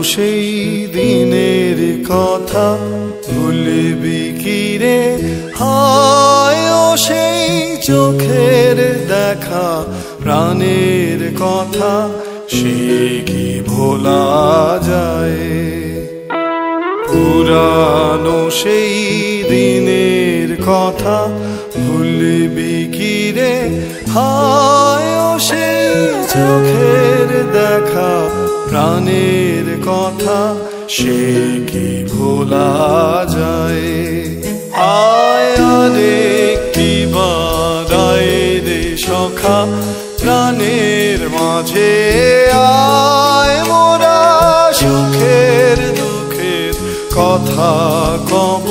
সেই দিনের কথা ভুলবি কি রে? হায় ও সেই চোখের দেখা, প্রাণের কথা সে কি ভোলা যায়? পুরানো সেই দিনের কথা ভুলবি কি রে? হায় ও সেই চোখের দেখা, প্রাণের কথা সে কি ভোলা যায়? আয় আরেকটি বার আয় রে সখা, প্রাণের মাঝে আয় মোরা সুখের দুঃখের কথা কব।